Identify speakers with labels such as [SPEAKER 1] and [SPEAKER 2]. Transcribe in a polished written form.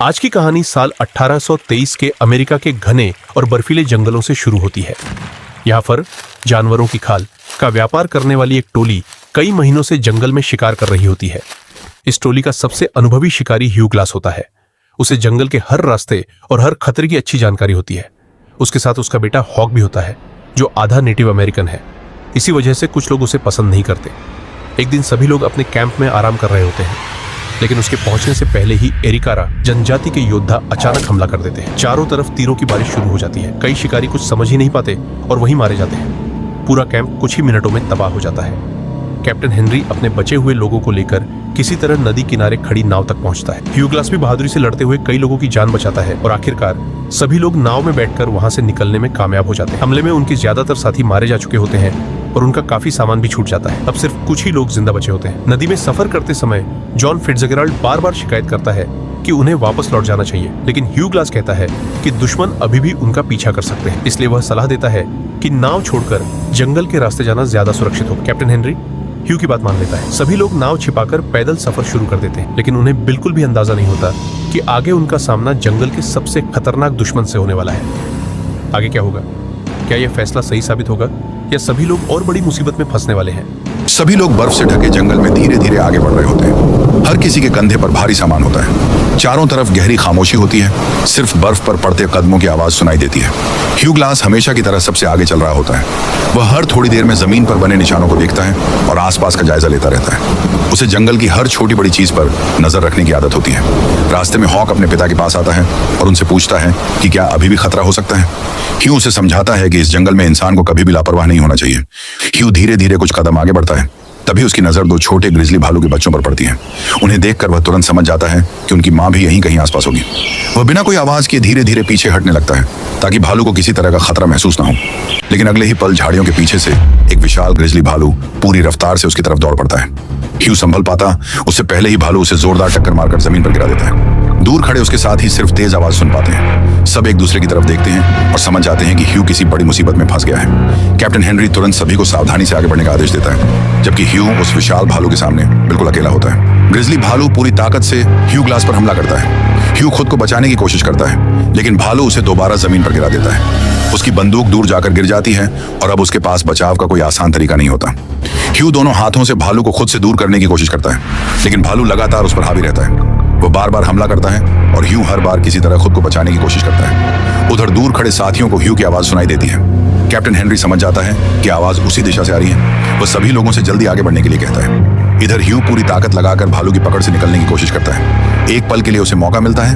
[SPEAKER 1] आज की कहानी साल 1823 के अमेरिका के घने और बर्फीले जंगलों से शुरू होती है। यहाँ पर जानवरों की खाल का व्यापार करने वाली एक टोली कई महीनों से जंगल में शिकार कर रही होती है। इस टोली का सबसे अनुभवी शिकारी ह्यू ग्लास होता है। उसे जंगल के हर रास्ते और हर खतरे की अच्छी जानकारी होती है। उसके साथ उसका बेटा हॉक भी होता है, जो आधा नेटिव अमेरिकन है। इसी वजह से कुछ लोग उसे पसंद नहीं करते। एक दिन सभी लोग अपने कैंप में आराम कर रहे होते हैं, लेकिन उसके पहुंचने से पहले ही एरिकारा जनजाति के योद्धा अचानक हमला कर देते हैं। चारों तरफ तीरों की बारिश शुरू हो जाती है। कई शिकारी कुछ समझ ही नहीं पाते और वहीं मारे जाते हैं। पूरा कैंप कुछ ही मिनटों में तबाह हो जाता है। कैप्टन हेनरी अपने बचे हुए लोगों को लेकर किसी तरह नदी किनारे खड़ी नाव तक पहुंचता है। ह्यू ग्लास भी बहादुरी से लड़ते हुए कई लोगों की जान बचाता है और आखिरकार सभी लोग नाव में बैठकर वहां से निकलने में कामयाब हो जाते हैं। हमले में उनके ज्यादातर साथी मारे जा चुके होते हैं और उनका काफी सामान भी छूट जाता है। अब सिर्फ कुछ ही लोग जिंदा बचे होते हैं। नदी में सफर करते समय जॉन फिट्जगेराल्ड बार बार शिकायत करता है कि उन्हें वापस लौट जाना चाहिए, लेकिन ह्यू ग्लास कहता है कि दुश्मन अभी भी उनका पीछा कर सकते हैं। इसलिए वह सलाह देता है कि नाव छोड़कर जंगल के रास्ते जाना ज्यादा सुरक्षित होगा। कैप्टन हेनरी ह्यू की बात मान लेता है। सभी लोग नाव छिपाकर पैदल सफर शुरू कर देते हैं, लेकिन उन्हें बिल्कुल भी अंदाजा नहीं होता कि आगे उनका सामना जंगल के सबसे खतरनाक दुश्मन से होने वाला है। आगे क्या होगा? क्या यह फैसला सही साबित होगा या सभी लोग और बड़ी मुसीबत में फंसने वाले हैं?
[SPEAKER 2] सभी लोग बर्फ से ढके जंगल में धीरे धीरे आगे बढ़ रहे होते हैं। हर किसी के कंधे पर भारी सामान होता है। चारों तरफ गहरी खामोशी होती है। सिर्फ बर्फ पर पड़ते कदमों की आवाज सुनाई देती है। ह्यू ग्लास हमेशा की तरह सबसे आगे चल रहा होता है। वह हर थोड़ी देर में जमीन पर बने निशानों को देखता है और आसपास का जायजा लेता रहता है। उसे जंगल की हर छोटी बड़ी चीज पर नजर रखने की आदत होती है। रास्ते में हॉक अपने पिता के पास आता है और उनसे पूछता है कि क्या अभी भी खतरा हो सकता है। ह्यू उसे समझाता है कि इस जंगल में इंसान को कभी भी लापरवाह नहीं होना चाहिए। ह्यू धीरे धीरे कुछ कदम आगे बढ़ता है। तभी उसकी नजर दो छोटे ग्रिजली भालू के बच्चों पर पड़ती है। उन्हें देखकर वह तुरंत समझ जाता है कि उनकी मां भी यहीं कहीं आसपास होगी। वह बिना कोई आवाज किए धीरे धीरे पीछे हटने लगता है ताकि भालू को किसी तरह का खतरा महसूस ना हो। लेकिन अगले ही पल झाड़ियों के पीछे से एक विशाल ग्रिजली भालू पूरी रफ्तार से उसकी तरफ दौड़ पड़ता है। ह्यू संभल पाता उससे पहले ही भालू उसे जोरदार टक्कर मारकर जमीन पर गिरा देता है। दूर खड़े उसके साथ ही सिर्फ तेज आवाज सुन पाते हैं। सब एक दूसरे की तरफ देखते हैं और समझ जाते हैं कि ह्यू किसी बड़ी मुसीबत में फंस गया है। कैप्टन हेनरी तुरंत सभी को सावधानी से आगे बढ़ने का आदेश देता है, जबकि ह्यू उस विशाल भालू के सामने बिल्कुल अकेला होता है। ग्रिजली भालू पूरी ताकत से ह्यू ग्लास पर हमला करता है। ह्यू खुद को बचाने की कोशिश करता है, लेकिन भालू उसे दोबारा जमीन पर गिरा देता है। उसकी बंदूक दूर जाकर गिर जाती है और अब उसके पास बचाव का कोई आसान तरीका नहीं होता। ह्यू दोनों हाथों से भालू को खुद से दूर करने की कोशिश करता है, लेकिन भालू लगातार उस पर हावी रहता है। वो बार बार हमला करता है और ह्यू हर बार किसी तरह खुद को बचाने की कोशिश करता है। उधर दूर खड़े साथियों को ह्यू की आवाज सुनाई देती है। कैप्टन हेनरी समझ जाता है कि आवाज उसी दिशा से आ रही है। वह सभी लोगों से जल्दी आगे बढ़ने के लिए कहता है। इधर ह्यू पूरी ताकत लगाकर भालू की पकड़ से निकलने की कोशिश करता है। एक पल के लिए उसे मौका मिलता है,